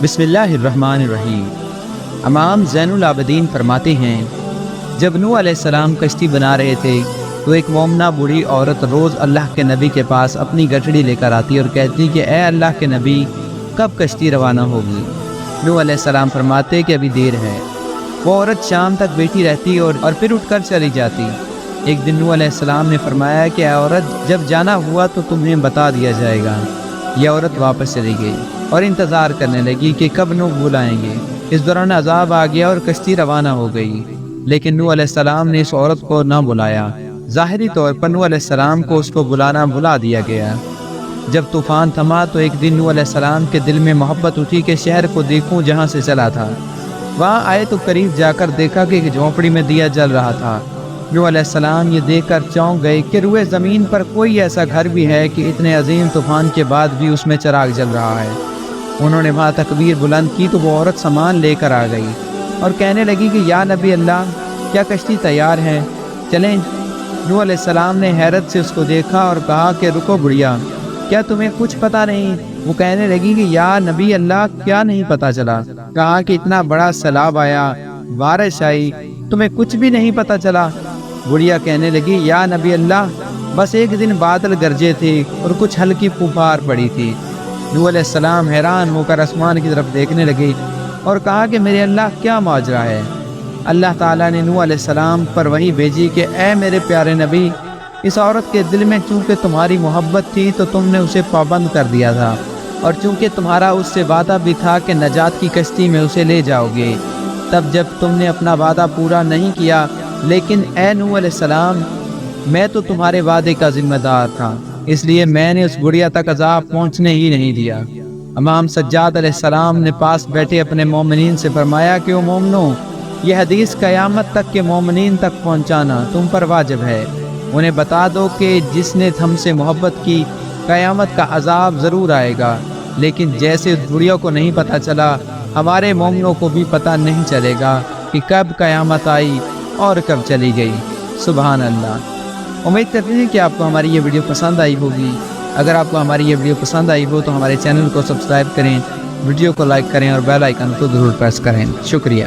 بسم اللہ الرحمن الرحیم۔ امام زین العابدین فرماتے ہیں، جب نوح علیہ السلام کشتی بنا رہے تھے تو ایک مومنہ بوڑھی عورت روز اللہ کے نبی کے پاس اپنی گٹھڑی لے کر آتی اور کہتی کہ اے اللہ کے نبی، کب کشتی روانہ ہوگی؟ نوح علیہ السلام فرماتے کہ ابھی دیر ہے۔ وہ عورت شام تک بیٹھی رہتی اور پھر اٹھ کر چلی جاتی۔ ایک دن نوح علیہ السلام نے فرمایا کہ اے عورت، جب جانا ہوا تو تمہیں بتا دیا جائے گا۔ یہ عورت واپس چلی گئی اور انتظار کرنے لگی کہ کب نوح بلائیں گے۔ اس دوران عذاب آ گیا اور کشتی روانہ ہو گئی، لیکن نوح علیہ السلام نے اس عورت کو نہ بلایا۔ ظاہری طور پر نوح علیہ السلام کو اس کو بلانا بلا دیا گیا۔ جب طوفان تھما تو ایک دن نوح علیہ السلام کے دل میں محبت اٹھی کہ شہر کو دیکھوں جہاں سے چلا تھا۔ وہاں آئے تو قریب جا کر دیکھا کہ ایک جھونپڑی میں دیا جل رہا تھا۔ نوح علیہ السلام یہ دیکھ کر چونک گئے کہ روئے زمین پر کوئی ایسا گھر بھی ہے کہ اتنے عظیم طوفان کے بعد بھی اس میں چراغ جل رہا ہے۔ انہوں نے وہاں تکبیر بلند کی تو وہ عورت سامان لے کر آ گئی اور کہنے لگی کہ یا نبی اللہ، کیا کشتی تیار ہے؟ چلیں۔ نوح علیہ السلام نے حیرت سے اس کو دیکھا اور کہا کہ رکو بڑھیا، کیا تمہیں کچھ پتہ نہیں؟ وہ کہنے لگی کہ یا نبی اللہ، کیا نہیں پتہ چلا؟ کہا کہ اتنا بڑا سیلاب آیا، بارش آئی، تمہیں کچھ بھی نہیں پتہ چلا؟ بڑھیا کہنے لگی یا نبی اللہ، بس ایک دن بادل گرجے تھے اور کچھ ہلکی پھوپھار پڑی تھی۔ نوح علیہ السلام حیران ہو کر آسمان کی طرف دیکھنے لگے اور کہا کہ میرے اللہ، کیا ماجرا ہے؟ اللہ تعالیٰ نے نوح علیہ السلام پر وحی بھیجی کہ اے میرے پیارے نبی، اس عورت کے دل میں چونکہ تمہاری محبت تھی تو تم نے اسے پابند کر دیا تھا، اور چونکہ تمہارا اس سے وعدہ بھی تھا کہ نجات کی کشتی میں اسے لے جاؤ گے، تب جب تم نے اپنا وعدہ پورا نہیں کیا، لیکن اے نوح علیہ السلام، میں تو تمہارے وعدے کا ذمہ دار تھا، اس لیے میں نے اس بڑھیا تک عذاب پہنچنے ہی نہیں دیا۔ امام سجاد علیہ السلام نے پاس بیٹھے اپنے مومنین سے فرمایا کہ او مومنو، یہ حدیث قیامت تک کے مومنین تک پہنچانا تم پر واجب ہے۔ انہیں بتا دو کہ جس نے ہم سے محبت کی، قیامت کا عذاب ضرور آئے گا، لیکن جیسے اس بڑھیا کو نہیں پتہ چلا، ہمارے مومنوں کو بھی پتہ نہیں چلے گا کہ کب قیامت آئی اور کب چلی گئی۔ سبحان اللہ۔ امید کرتے ہیں کہ آپ کو ہماری یہ ویڈیو پسند آئی ہوگی۔ اگر آپ کو ہماری یہ ویڈیو پسند آئی ہو تو ہمارے چینل کو سبسکرائب کریں، ویڈیو کو لائک کریں اور بیل آئیکن کو ضرور پریس کریں۔ شکریہ۔